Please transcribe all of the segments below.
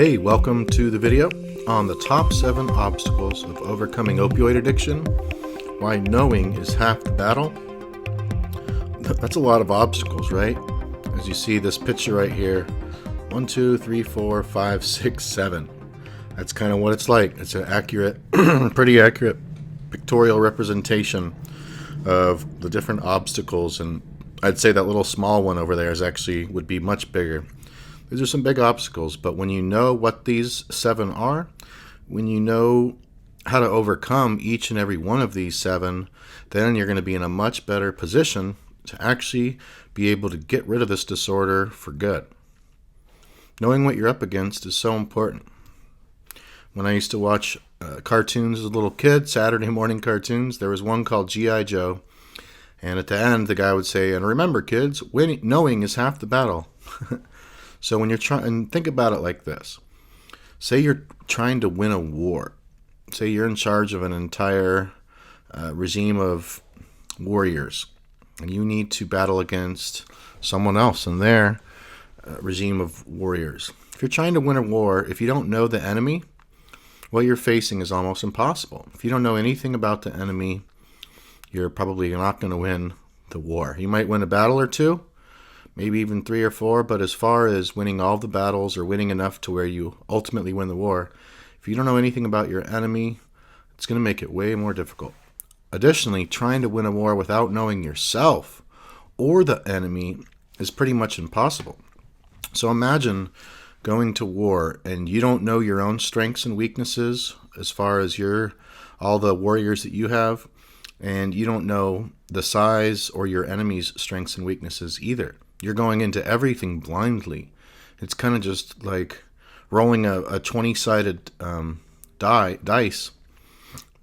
Hey, welcome to the video on the top 7 obstacles of overcoming opioid addiction. Why knowing is half the battle. That's a lot of obstacles, right? As you see this picture right here, 1, 2, 3, 4, 5, 6, 7. That's kind of what it's like. It's an accurate, pretty accurate pictorial representation of the different obstacles, and I'd say that little small one over there would be much bigger. These are some big obstacles, but when you know what these 7 are, when you know how to overcome each and every one of these 7, then you're going to be in a much better position to actually be able to get rid of this disorder for good. Knowing what you're up against is so important. When I used to watch cartoons as a little kid, Saturday morning cartoons, there was one called G.I. Joe, and at the end the guy would say, "And remember kids, knowing is half the battle." So when you're trying, think about it like this. Say you're trying to win a war. Say you're in charge of an entire regime of warriors, and you need to battle against someone else in their regime of warriors. If you're trying to win a war, if you don't know the enemy, what you're facing is almost impossible. If you don't know anything about the enemy, you're probably not going to win the war. You might win a battle or two, maybe even 3 or 4, but as far as winning all the battles or winning enough to where you ultimately win the war, if you don't know anything about your enemy, it's going to make it way more difficult. Additionally, trying to win a war without knowing yourself or the enemy is pretty much impossible. So imagine going to war and you don't know your own strengths and weaknesses as far as all the warriors that you have, and you don't know the size or your enemy's strengths and weaknesses either. You're going into everything blindly. It's kind of just like rolling a 20-sided dice,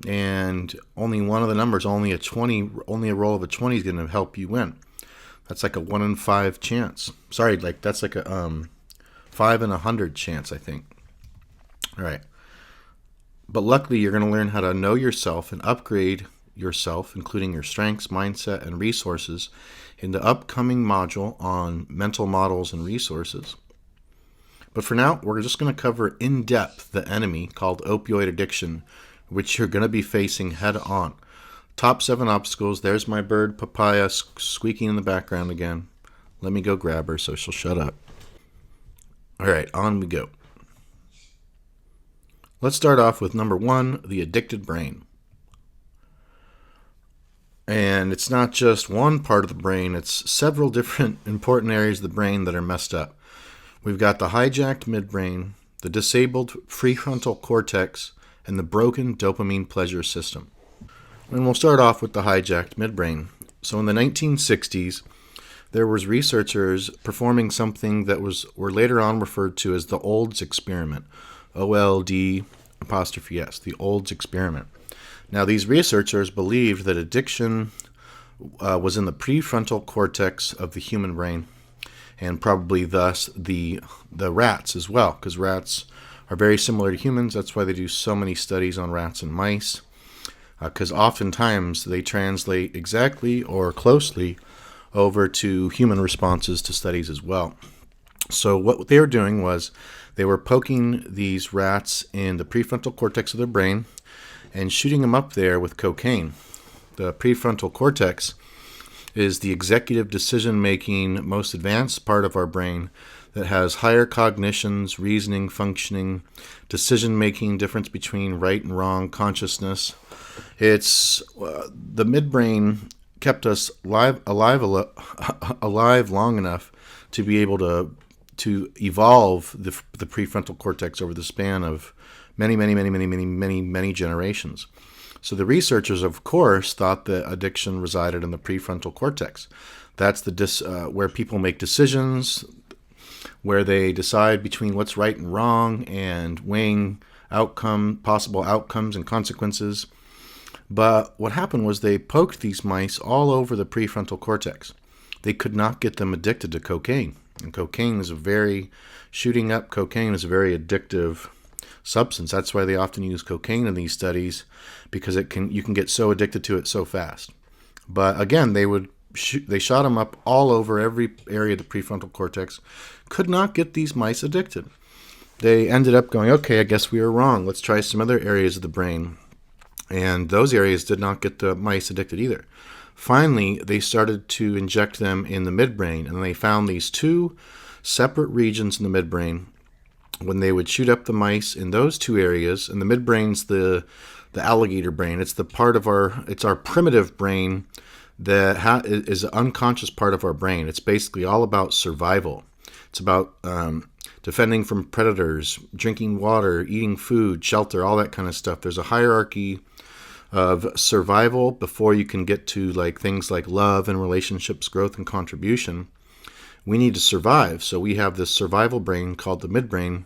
and only one of the numbers, only a roll of a 20 is going to help you win. That's like a 1 in 5 chance. That's like a 5 in 100 chance, I think. All right. But luckily, you're going to learn how to know yourself and upgrade yourself, including your strengths, mindset, and resources, in the upcoming module on mental models and resources. But for now, we're just going to cover in depth the enemy called opioid addiction, which you're going to be facing head on. Top 7 obstacles. There's my bird Papaya squeaking in the background again. Let me go grab her so she'll shut up. All right, on we go. Let's start off with number 1, the addicted brain. And it's not just one part of the brain, it's several different important areas of the brain that are messed up. We've got the hijacked midbrain, the disabled prefrontal cortex, and the broken dopamine pleasure system. And we'll start off with the hijacked midbrain. So in the 1960s, there was researchers performing something that were later on referred to as the Olds experiment. OLD', the Olds experiment. Now, these researchers believed that addiction was in the prefrontal cortex of the human brain, and probably thus the rats as well, because rats are very similar to humans. That's why they do so many studies on rats and mice, because oftentimes they translate exactly or closely over to human responses to studies as well. So what they were doing was they were poking these rats in the prefrontal cortex of their brain and shooting them up there with cocaine. The prefrontal cortex is the executive decision-making, most advanced part of our brain that has higher cognitions, reasoning, functioning, decision-making, difference between right and wrong, consciousness. It's the midbrain kept us alive long enough to be able to evolve the prefrontal cortex over the span of many generations. So the researchers, of course, thought that addiction resided in the prefrontal cortex. That's where people make decisions, where they decide between what's right and wrong and weighing possible outcomes and consequences. But what happened was they poked these mice all over the prefrontal cortex. They could not get them addicted to cocaine. And shooting up cocaine is a very addictive substance. That's why they often use cocaine in these studies, because you can get so addicted to it so fast. But again, they shot them up all over every area of the prefrontal cortex, could not get these mice addicted. they ended up going, okay, I guess we were wrong. Let's try some other areas of the brain. And those areas did not get the mice addicted either. Finally, they started to inject them in the midbrain, and they found these two separate regions in the midbrain. When they would shoot up the mice in those two areas, and the midbrain's the alligator brain. It's the part of it's our primitive brain that is an unconscious part of our brain. It's basically all about survival. It's about defending from predators, drinking water, eating food, shelter, all that kind of stuff. There's a hierarchy of survival before you can get to like things like love and relationships, growth and contribution. We need to survive, so we have this survival brain called the midbrain.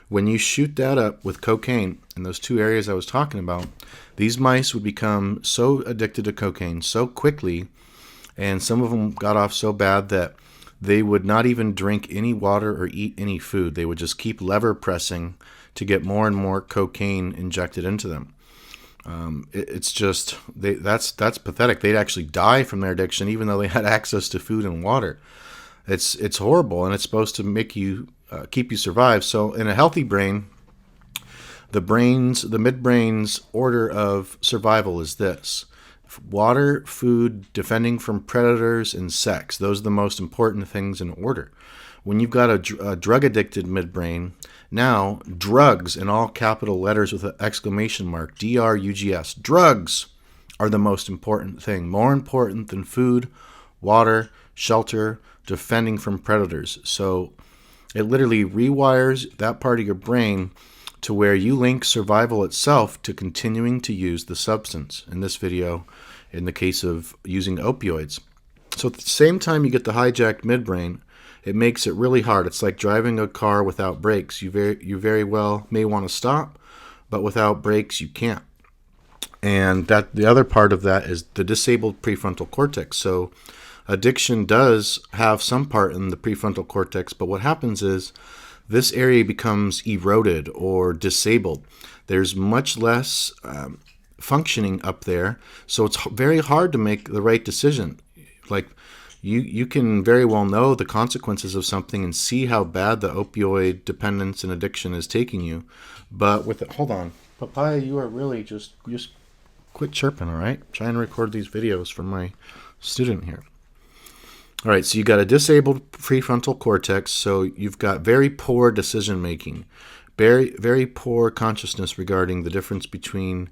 When you shoot that up with cocaine in those two areas I was talking about, these mice would become so addicted to cocaine so quickly, and some of them got off so bad that they would not even drink any water or eat any food. They would just keep lever pressing to get more and more cocaine injected into them. It's just that's pathetic. They'd actually die from their addiction even though they had access to food and water. It's horrible, and it's supposed to make you keep you survive. So in a healthy brain, the midbrain's order of survival is this: water, food, defending from predators, and sex. Those are the most important things in order. When you've got a drug-addicted midbrain, now drugs in all capital letters with an exclamation mark, drugs, drugs are the most important thing, more important than food, water, shelter, defending from predators. So it literally rewires that part of your brain to where you link survival itself to continuing to use the substance. In this video, in the case of using opioids. So at the same time you get the hijacked midbrain, it makes it really hard. It's like driving a car without brakes. You very well may want to stop, but without brakes you can't. And that the other part of that is the disabled prefrontal cortex. So addiction does have some part in the prefrontal cortex, but what happens is this area becomes eroded or disabled. There's much less functioning up there, so it's very hard to make the right decision. Like you can very well know the consequences of something and see how bad the opioid dependence and addiction is taking you, but with it, hold on, Papaya, you are really just quit chirping, all right? I'm trying to record these videos for my student here. All right, so you got a disabled prefrontal cortex, so you've got very poor decision making, very poor consciousness regarding the difference between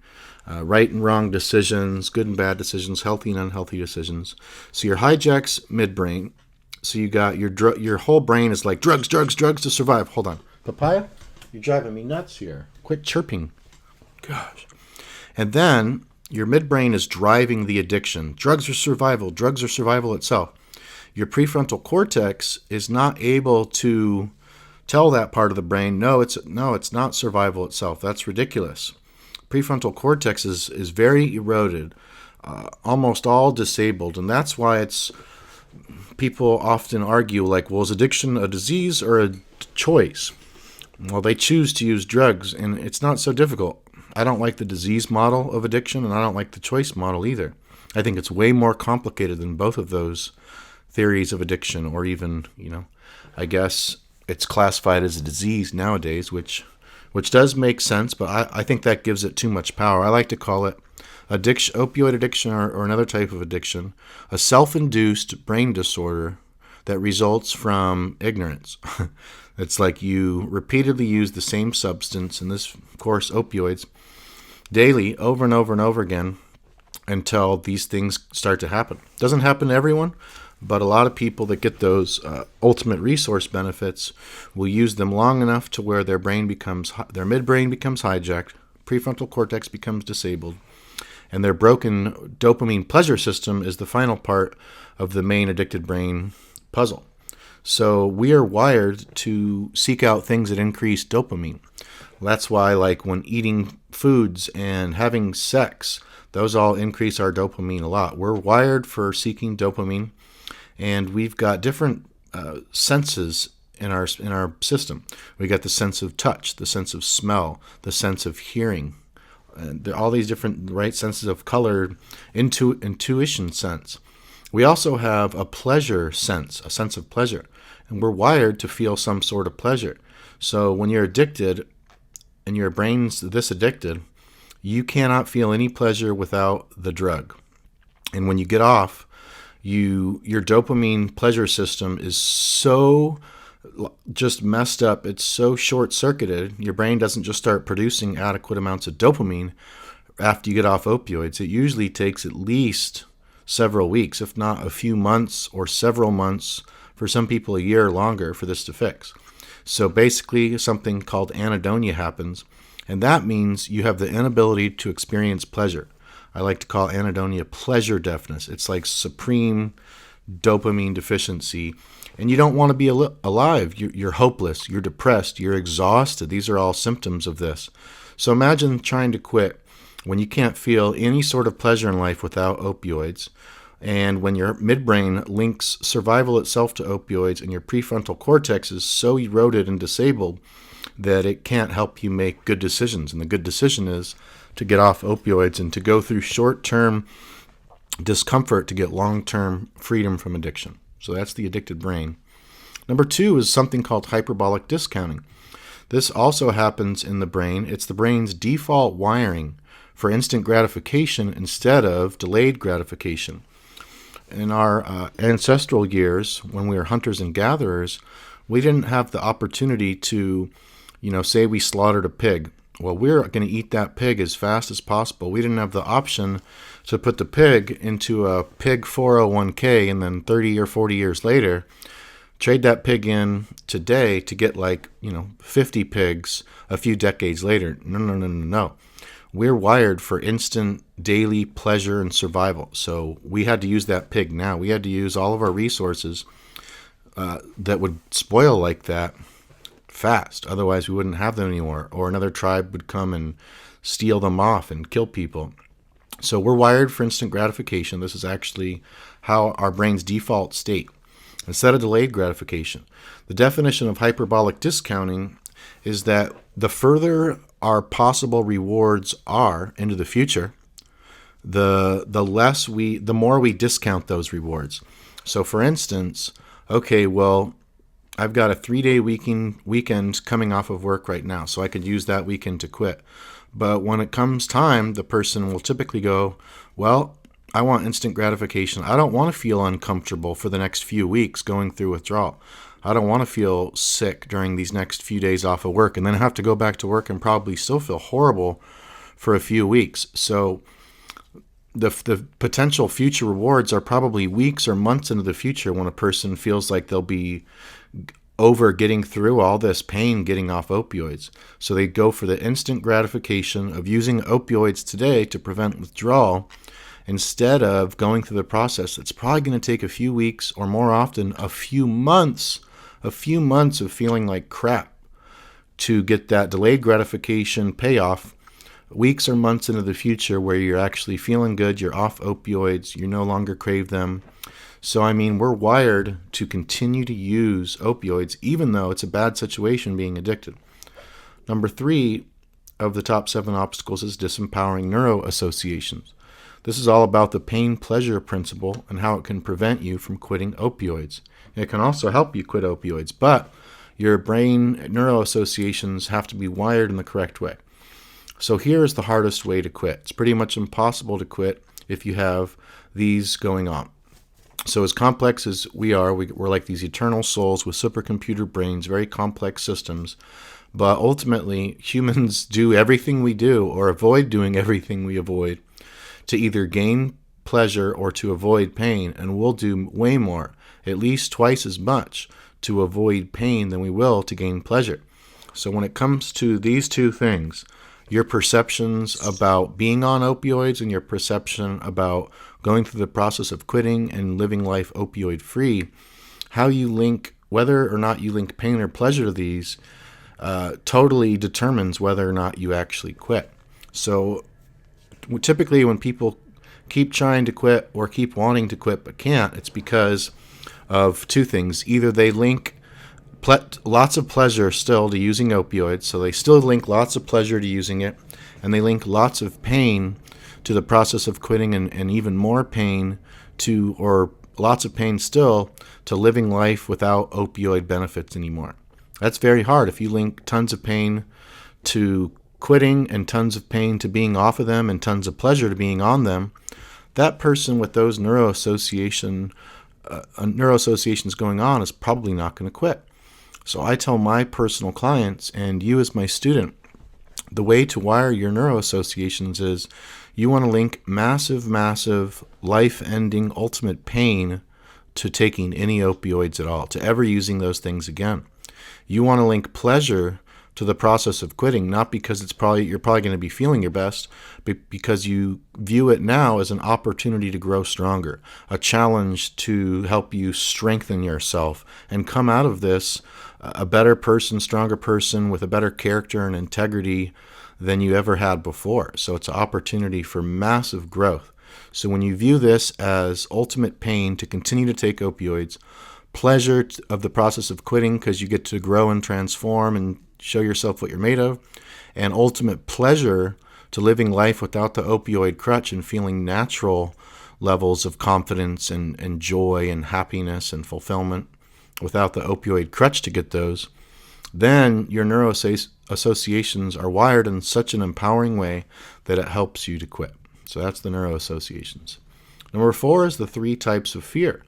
right and wrong decisions, good and bad decisions, healthy and unhealthy decisions. So your hijacks midbrain. So you got your whole brain is like drugs to survive. Hold on, Papaya, you're driving me nuts here. Quit chirping. Gosh. And then your midbrain is driving the addiction. Drugs are survival itself. Your prefrontal cortex is not able to tell that part of the brain, no, it's not survival itself. That's ridiculous. Prefrontal cortex is very eroded, almost all disabled, and that's why people often argue like, well, is addiction a disease or a choice? Well, they choose to use drugs, and it's not so difficult. I don't like the disease model of addiction, and I don't like the choice model either. I think it's way more complicated than both of those theories of addiction, or even, I guess it's classified as a disease nowadays, which does make sense, but I think that gives it too much power. I like to call it opioid addiction, or another type of addiction, a self-induced brain disorder that results from ignorance. It's like you repeatedly use the same substance, in this, of course, opioids, daily, over and over and over again, until these things start to happen. Doesn't happen to everyone, but a lot of people that get those ultimate resource benefits will use them long enough to where their midbrain becomes hijacked, prefrontal cortex becomes disabled, and their broken dopamine pleasure system is the final part of the main addicted brain puzzle. So we are wired to seek out things that increase dopamine. That's why, like, when eating foods and having sex, those all increase our dopamine a lot. We're wired for seeking dopamine. And we've got different senses in our system. We got the sense of touch, the sense of smell, the sense of hearing, and all these different senses of color, intuition sense. We also have a pleasure sense, a sense of pleasure, and we're wired to feel some sort of pleasure. So when you're addicted and your brain's this addicted, you cannot feel any pleasure without the drug. And when you get off, your dopamine pleasure system is so just messed up. It's so short-circuited. Your brain doesn't just start producing adequate amounts of dopamine after you get off opioids. It usually takes at least several weeks, if not a few months or several months, for some people a year or longer for this to fix. So basically something called anhedonia happens, and that means you have the inability to experience pleasure. I like to call anhedonia pleasure deafness. It's like supreme dopamine deficiency, and you don't want to be alive. You're hopeless, you're depressed, you're exhausted. These are all symptoms of this. So imagine trying to quit when you can't feel any sort of pleasure in life without opioids, and when your midbrain links survival itself to opioids, and your prefrontal cortex is so eroded and disabled that it can't help you make good decisions. And the good decision is to get off opioids and to go through short-term discomfort to get long-term freedom from addiction. So that's the addicted brain. Number 2 is something called hyperbolic discounting. This also happens in the brain. It's the brain's default wiring for instant gratification instead of delayed gratification. In our ancestral years, when we were hunters and gatherers, we didn't have the opportunity to, say we slaughtered a pig. Well, we're going to eat that pig as fast as possible. We didn't have the option to put the pig into a pig 401k and then 30 or 40 years later, trade that pig in today to get 50 pigs a few decades later. No. We're wired for instant daily pleasure and survival. So we had to use that pig now. We had to use all of our resources that would spoil like that fast. Otherwise, we wouldn't have them anymore, or another tribe would come and steal them off and kill people. So we're wired for instant gratification. This is actually how our brain's default state, instead of delayed gratification. The definition of hyperbolic discounting is that the further our possible rewards are into the future, the more we discount those rewards. So for instance, okay, well, I've got a 3-day weekend coming off of work right now, so I could use that weekend to quit. But when it comes time, the person will typically go, well, I want instant gratification. I don't want to feel uncomfortable for the next few weeks going through withdrawal. I don't want to feel sick during these next few days off of work and then have to go back to work and probably still feel horrible for a few weeks. So the potential future rewards are probably weeks or months into the future when a person feels like they'll be over getting through all this pain getting off opioids. So they go for the instant gratification of using opioids today to prevent withdrawal instead of going through the process. It's probably going to take a few weeks, or more often a few months of feeling like crap to get that delayed gratification payoff weeks or months into the future where you're actually feeling good, you're off opioids, you no longer crave them. So, we're wired to continue to use opioids even though it's a bad situation being addicted. Number 3 of the top 7 obstacles is disempowering neuroassociations. This is all about the pain-pleasure principle and how it can prevent you from quitting opioids. It can also help you quit opioids, but your brain neuroassociations have to be wired in the correct way. So here is the hardest way to quit. It's pretty much impossible to quit if you have these going on. So as complex as we are, we're like these eternal souls with supercomputer brains, very complex systems. But ultimately, humans do everything we do or avoid doing everything we avoid to either gain pleasure or to avoid pain. And we'll do way more, at least twice as much, to avoid pain than we will to gain pleasure. So when it comes to these two things, your perceptions about being on opioids and your perception about going through the process of quitting and living life opioid-free, how you link, whether or not you link pain or pleasure to these, totally determines whether or not you actually quit. So typically when people keep trying to quit or keep wanting to quit but can't, it's because of two things. Either they link lots of pleasure still to using opioids, so they still link lots of pleasure to using it, and they link lots of pain to the process of quitting, and even more pain to, or lots of pain still, to living life without opioid benefits anymore. That's very hard. If you link tons of pain to quitting and tons of pain to being off of them and tons of pleasure to being on them, that person with those neuroassociations going on is probably not going to quit. So I tell my personal clients, and you as my student, the way to wire your neuroassociations is you want to link massive, massive, life-ending, ultimate pain to taking any opioids at all, to ever using those things again. You want to link pleasure to the process of quitting, not because you're probably going to be feeling your best, but because you view it now as an opportunity to grow stronger, a challenge to help you strengthen yourself and come out of this a better person, stronger person with a better character and integrity than you ever had before. So it's an opportunity for massive growth. So when you view this as ultimate pain to continue to take opioids, pleasure of the process of quitting because you get to grow and transform and show yourself what you're made of, and ultimate pleasure to living life without the opioid crutch and feeling natural levels of confidence and joy and happiness and fulfillment without the opioid crutch to get those, then your neuroassociations are wired in such an empowering way that it helps you to quit. So that's the neuroassociations. Number 4 is the 3 types of fear.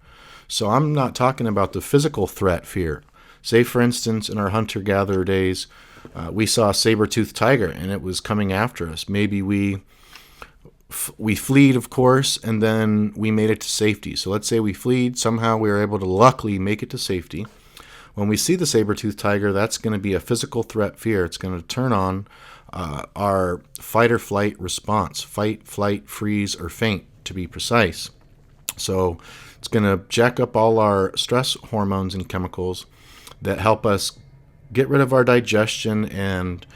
So I'm not talking about the physical threat fear. Say, for instance, in our hunter-gatherer days, we saw a saber-toothed tiger, and it was coming after us. Maybe we fled, of course, and then we made it to safety. So let's say we fled. Somehow we were able to luckily make it to safety. When we see the saber-toothed tiger, that's going to be a physical threat fear. It's going to turn on our fight-or-flight response, fight, flight, freeze, or faint, to be precise. So it's going to jack up all our stress hormones and chemicals that help us get rid of our digestion and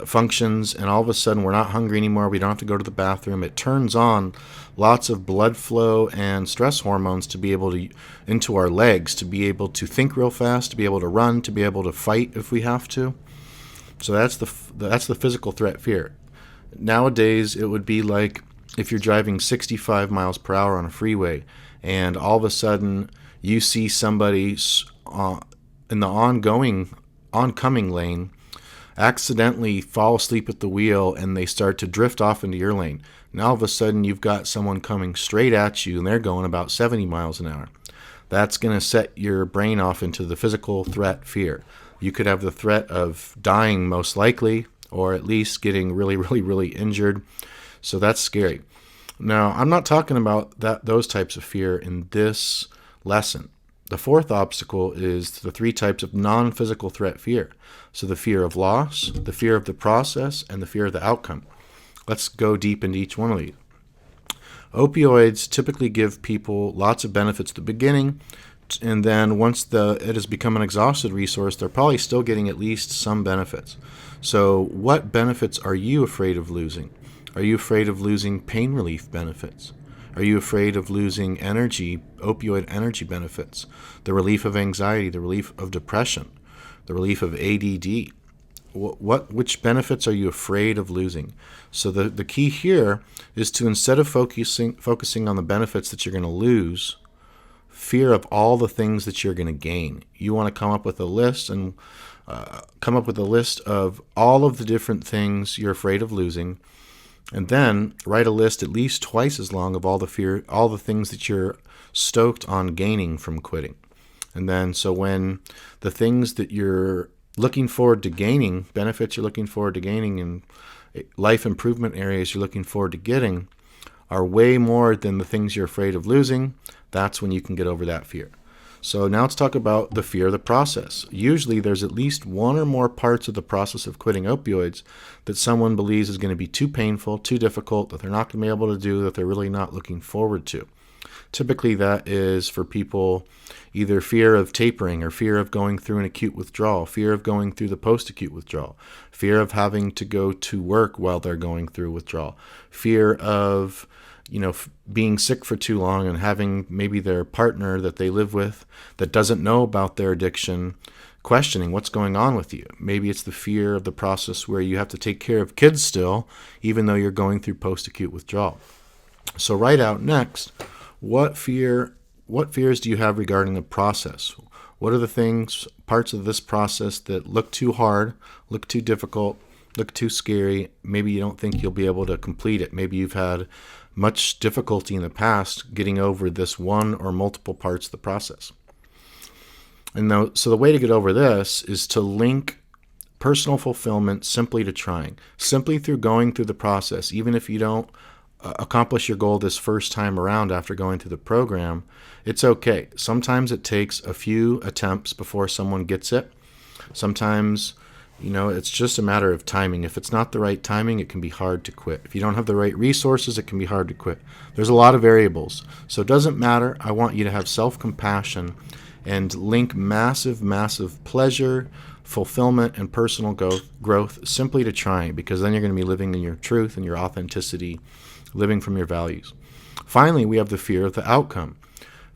functions, and all of a sudden we're not hungry anymore. We don't have to go to the bathroom. It turns on lots of blood flow and stress hormones to be able to into our legs, to be able to think real fast, to be able to run, to be able to fight if we have to. So that's the physical threat fear. Nowadays it would be like if you're driving 65 miles per hour on a freeway and all of a sudden you see somebody in the oncoming lane accidentally fall asleep at the wheel and they start to drift off into your lane. Now all of a sudden you've got someone coming straight at you and they're going about 70 miles an hour. That's going to set your brain off into the physical threat fear. You could have the threat of dying most likely, or at least getting really, really, really injured. So that's scary. Now, I'm not talking about those types of fear in this lesson. The 4th obstacle is the 3 types of non-physical threat fear. So the fear of loss, the fear of the process, and the fear of the outcome. Let's go deep into each one of these. Opioids typically give people lots of benefits at the beginning, and then once it has become an exhausted resource, they're probably still getting at least some benefits. So what benefits are you afraid of losing? Are you afraid of losing pain relief benefits? Are you afraid of losing opioid energy benefits, the relief of anxiety, the relief of depression, the relief of ADD? Which benefits are you afraid of losing? So the key here is to, instead of focusing on the benefits that you're going to lose, fear of all the things that you're going to gain. You want to come up with a list of all of the different things you're afraid of losing. And then write a list at least twice as long of all the things that you're stoked on gaining from quitting. And then so when the things that you're looking forward to gaining, benefits you're looking forward to gaining, and life improvement areas you're looking forward to getting are way more than the things you're afraid of losing, that's when you can get over that fear. So now let's talk about the fear of the process. Usually there's at least one or more parts of the process of quitting opioids that someone believes is going to be too painful, too difficult, that they're not going to be able to do, that they're really not looking forward to. Typically that is for people either fear of tapering or fear of going through an acute withdrawal, fear of going through the post-acute withdrawal, fear of having to go to work while they're going through withdrawal, fear of being sick for too long and having maybe their partner that they live with that doesn't know about their addiction questioning what's going on with you. Maybe it's the fear of the process where you have to take care of kids still, even though you're going through post-acute withdrawal. So write out next, what fears do you have regarding the process? What are the things, parts of this process that look too hard, look too difficult, look too scary? Maybe you don't think you'll be able to complete it. Maybe you've had much difficulty in the past getting over this one or multiple parts of the process. And so the way to get over this is to link personal fulfillment simply to trying, simply through going through the process. Even if you don't accomplish your goal this first time around after going through the program, it's okay. Sometimes it takes a few attempts before someone gets it. Sometimes, it's just a matter of timing. If it's not the right timing, it can be hard to quit. If you don't have the right resources, it can be hard to quit. There's a lot of variables. So it doesn't matter. I want you to have self-compassion and link massive, massive pleasure, fulfillment, and personal growth simply to trying, because then you're going to be living in your truth and your authenticity, living from your values. Finally, we have the fear of the outcome.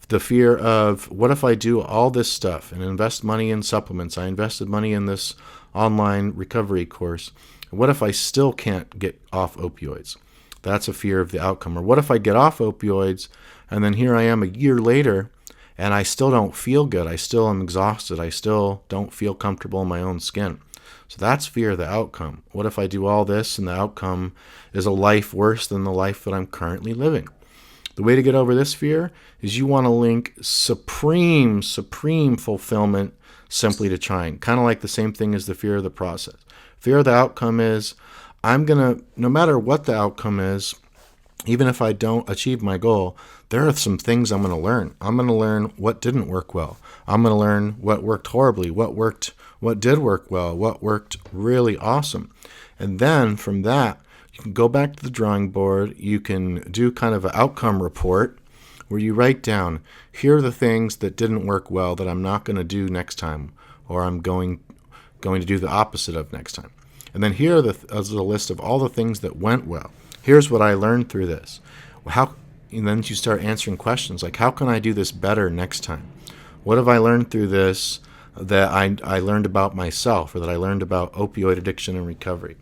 The fear of, what if I do all this stuff and invest money in supplements? I invested money in this online recovery course. What if I still can't get off opioids? That's a fear of the outcome. Or what if I get off opioids and then here I am a year later and I still don't feel good? I still am exhausted. I still don't feel comfortable in my own skin. So that's fear of the outcome. What if I do all this and the outcome is a life worse than the life that I'm currently living? The way to get over this fear is you want to link supreme fulfillment simply to trying. Kind of like the same thing as the fear of the process. Fear of the outcome is, no matter what the outcome is, even if I don't achieve my goal, there are some things I'm going to learn. I'm going to learn what didn't work well. I'm going to learn what worked horribly, what did work well, what worked really awesome. And then from that, you can go back to the drawing board. You can do kind of an outcome report where you write down, here are the things that didn't work well that I'm not going to do next time, or I'm going to do the opposite of next time. And then here is a list of all the things that went well. Here's what I learned through this. And then you start answering questions like, how can I do this better next time? What have I learned through this that I learned about myself, or that I learned about opioid addiction and recovery?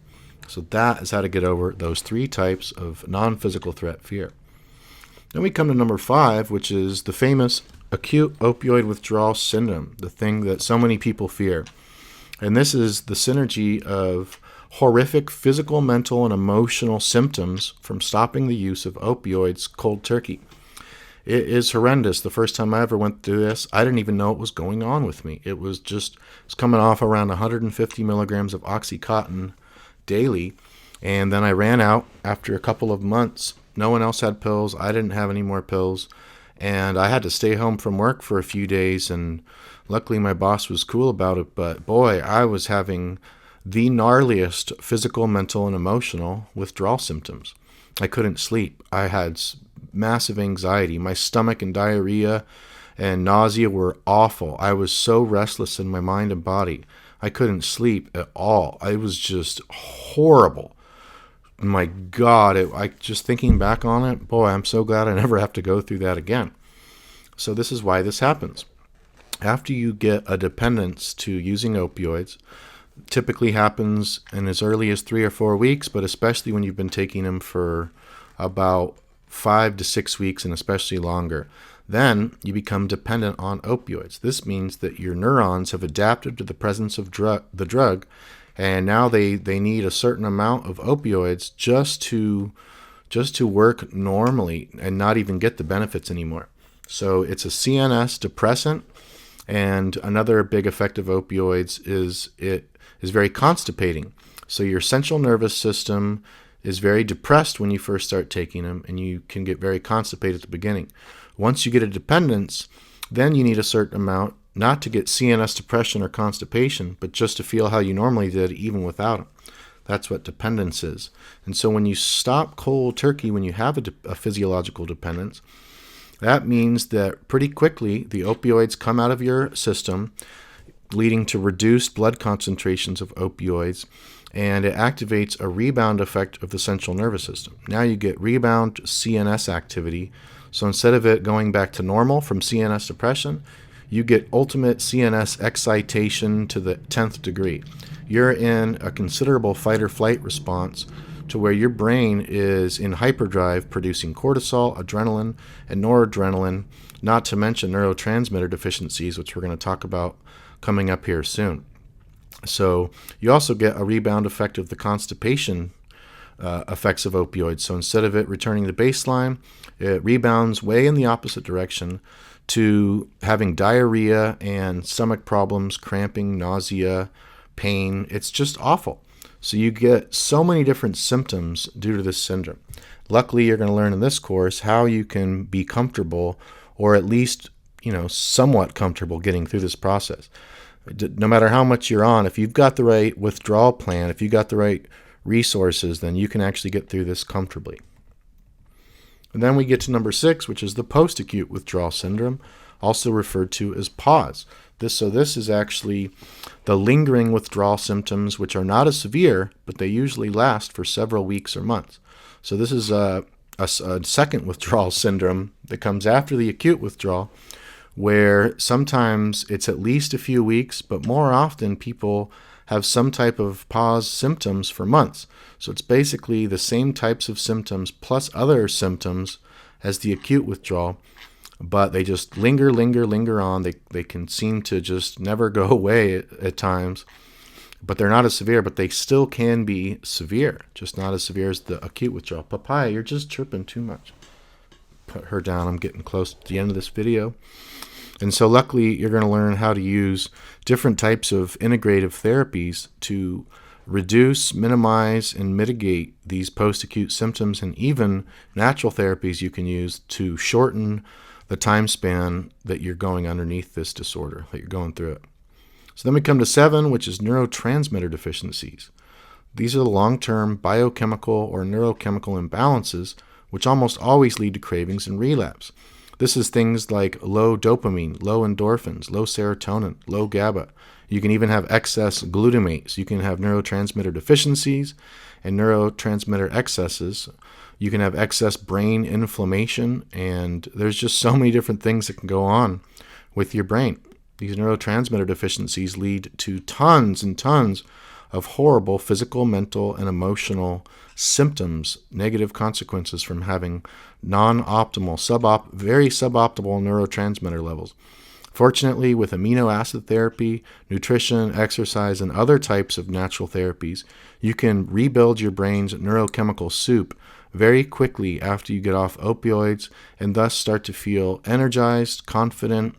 So that is how to get over those three types of non-physical threat fear. Then we come to number 5, which is the famous acute opioid withdrawal syndrome, the thing that so many people fear. And this is the synergy of horrific physical, mental, and emotional symptoms from stopping the use of opioids cold turkey. It is horrendous. The first time I ever went through this, I didn't even know what was going on with me. It's coming off around 150 milligrams of Oxycontin daily, and then I ran out after a couple of months. No one else had pills. I didn't have any more pills, and I had to stay home from work for a few days, and luckily my boss was cool about it, but boy, I was having the gnarliest physical, mental, and emotional withdrawal symptoms. I couldn't sleep. I had massive anxiety. My stomach and diarrhea and nausea were awful. I was so restless in my mind and body. I couldn't sleep at all. It was just horrible. My God, just thinking back on it, boy, I'm so glad I never have to go through that again. So this is why this happens. After you get a dependence to using opioids, typically happens in as early as 3 or 4 weeks, but especially when you've been taking them for about 5 to 6 weeks and especially longer. Then you become dependent on opioids. This means that your neurons have adapted to the presence of the drug, and now they need a certain amount of opioids just to work normally and not even get the benefits anymore. So it's a CNS depressant, and another big effect of opioids is it is very constipating. So your central nervous system is very depressed when you first start taking them, and you can get very constipated at the beginning. Once you get a dependence, then you need a certain amount, not to get CNS depression or constipation, but just to feel how you normally did even without them. That's what dependence is. And so when you stop cold turkey, when you have a physiological dependence, that means that pretty quickly the opioids come out of your system, leading to reduced blood concentrations of opioids, and it activates a rebound effect of the central nervous system. Now you get rebound CNS activity. So instead of it going back to normal from CNS depression, you get ultimate CNS excitation to the 10th degree. You're in a considerable fight or flight response to where your brain is in hyperdrive producing cortisol, adrenaline, and noradrenaline, not to mention neurotransmitter deficiencies, which we're going to talk about coming up here soon. So you also get a rebound effect of the constipation effects of opioids. So instead of it returning to baseline, it rebounds way in the opposite direction to having diarrhea and stomach problems, cramping, nausea, pain. It's just awful. So you get so many different symptoms due to this syndrome. Luckily, you're going to learn in this course how you can be comfortable, or at least, somewhat comfortable getting through this process. No matter how much you're on, if you've got the right withdrawal plan, if you've got the right resources, then you can actually get through this comfortably. And then we get to number 6, which is the post-acute withdrawal syndrome, also referred to as PAWS. This is actually the lingering withdrawal symptoms, which are not as severe, but they usually last for several weeks or months. So this is a second withdrawal syndrome that comes after the acute withdrawal, where sometimes it's at least a few weeks, but more often people have some type of PAWS symptoms for months. So it's basically the same types of symptoms plus other symptoms as the acute withdrawal, but they just linger on. They can seem to just never go away at times, but they're not as severe, but they still can be severe, just not as severe as the acute withdrawal. Papaya, you're just chirping too much. Put her down. I'm getting close to the end of this video. And so luckily, you're going to learn how to use different types of integrative therapies to reduce, minimize, and mitigate these post-acute symptoms, and even natural therapies you can use to shorten the time span that you're going underneath this disorder, that you're going through it. So then we come to 7, which is neurotransmitter deficiencies. These are the long-term biochemical or neurochemical imbalances, which almost always lead to cravings and relapse. This is things like low dopamine, low endorphins, low serotonin, low GABA. You can even have excess glutamate. So you can have neurotransmitter deficiencies and neurotransmitter excesses. You can have excess brain inflammation, and there's just so many different things that can go on with your brain. These neurotransmitter deficiencies lead to tons and tons of horrible physical, mental, and emotional symptoms, negative consequences from having non-optimal, very suboptimal neurotransmitter levels. Fortunately, with amino acid therapy, nutrition, exercise, and other types of natural therapies, you can rebuild your brain's neurochemical soup very quickly after you get off opioids, and thus start to feel energized, confident,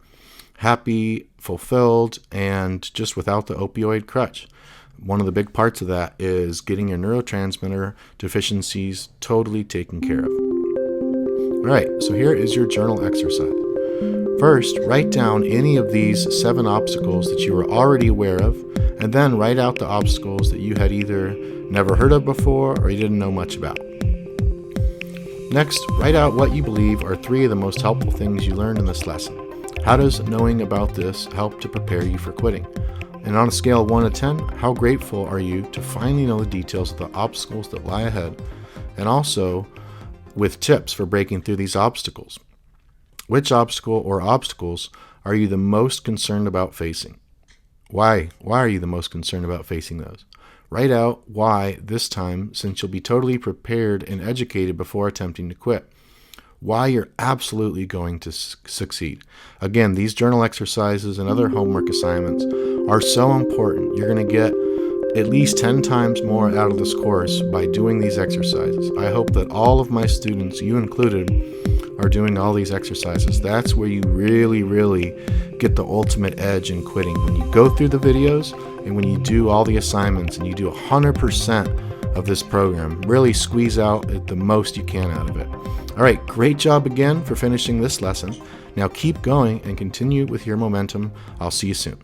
happy, fulfilled, and just without the opioid crutch. One of the big parts of that is getting your neurotransmitter deficiencies totally taken care of. All right, so here is your journal exercise. First, write down any of these 7 obstacles that you were already aware of, and then write out the obstacles that you had either never heard of before or you didn't know much about. Next, write out what you believe are 3 of the most helpful things you learned in this lesson. How does knowing about this help to prepare you for quitting? And on a scale of 1 to 10, how grateful are you to finally know the details of the obstacles that lie ahead, and also with tips for breaking through these obstacles? Which obstacle or obstacles are you the most concerned about facing? Why? Why are you the most concerned about facing those? Write out why this time, since you'll be totally prepared and educated before attempting to quit. Why you're absolutely going to succeed. Again, these journal exercises and other homework assignments are so important. You're going to get at least 10 times more out of this course by doing these exercises. I hope that all of my students, you included, are doing all these exercises. That's where you really, really get the ultimate edge in quitting. When you go through the videos and when you do all the assignments and you do 100% of this program, really squeeze out the most you can out of it. All right, great job again for finishing this lesson. Now keep going and continue with your momentum. I'll see you soon.